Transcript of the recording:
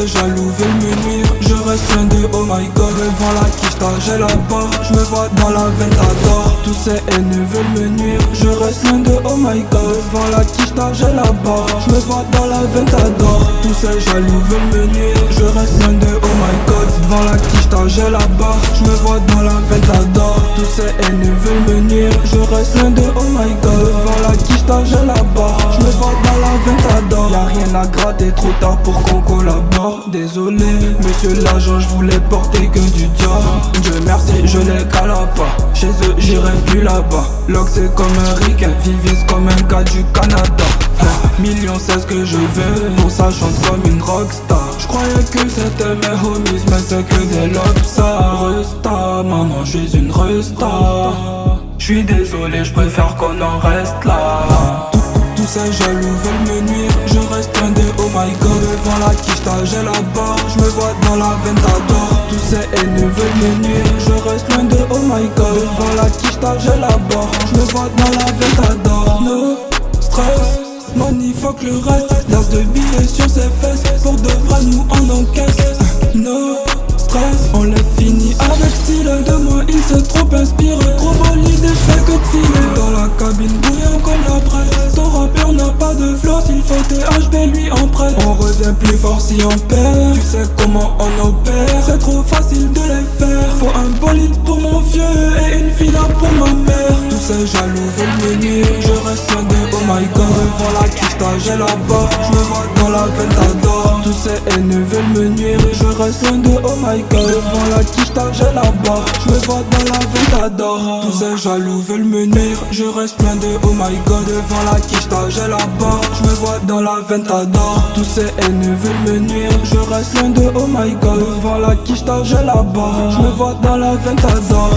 ces jaloux veulent me nuire. Je reste loin de oh my god. Devant la quicheta j'ai la barre. Je me vois dans la Ventador. Tous ces haineux veulent me nuire. Je reste loin de oh my god. Devant la quicheta j'ai la barre. Je me vois dans la Ventador. Tous ces jaloux veulent me nuire. Je reste loin de oh my god. Devant la quicheta j'ai la barre. Je me vois dans la Ventador. Tous ces haineux veulent me nuire. Je reste loin de oh my god. Devant la quicheta j'ai la barre. Je me vois dans la Ventador. Y'a rien à gratter, trop tard pour qu'on collabore. Désolé, monsieur l'agent, je voulais porter que du dior. Dieu merci, je les cala pas. Chez eux, j'irai plus là-bas. Log c'est comme un ricain, Vivis comme un gars du Canada. Million c'est ce que je veux, pour ça chante comme une rockstar. Je croyais que c'était mes homies, mais c'est que des lobsters. Resta, maman, je suis une resta. J'suis désolé, je préfère qu'on en reste là. Tous ces jaloux veulent me nuire. Je reste loin de oh my god. Devant la quicheta j'ai la barre. Je me vois dans la Ventador. Tous ces haineux veulent me nuire. Je reste loin de oh my god. Devant la quicheta j'ai la barre. Je me vois dans la Ventador. No stress, money fuck le reste. L'as de billets sur ses fesses. Pour de vrai nous on encaisse. No stress, on l'a fini avec style. De moi il s'est trop inspiré. Trop bolide et je fais que de filer. Dans la cabine bouillant comme la presse. Ton rappeur n'a pas de flow. S'il faut THB lui en prête. On revient plus fort si on perd. Tu sais comment on opère. C'est trop facile de les faire. Faut un bolide pour mon vieux et une fille là pour ma mère. Tous ces jaloux veulent me nuire. Je reste loin de oh my god. Devant la quicheta j'ai la barre. Je me vois dans la Ventador. Tous ces haineux veulent me nuire. Je reste loin de oh my god. Devant la quicheta j'ai la barre. Je me vois dans la Ventador. Tous ces jaloux veulent me nuire. Je reste loin de oh my god. Devant la quicheta j'ai la barre. Je me vois dans la Ventador. Tous ces haineux veulent me nuire. Je reste loin de oh my god. Devant la quicheta j'ai la barre. Je me vois dans la Ventador.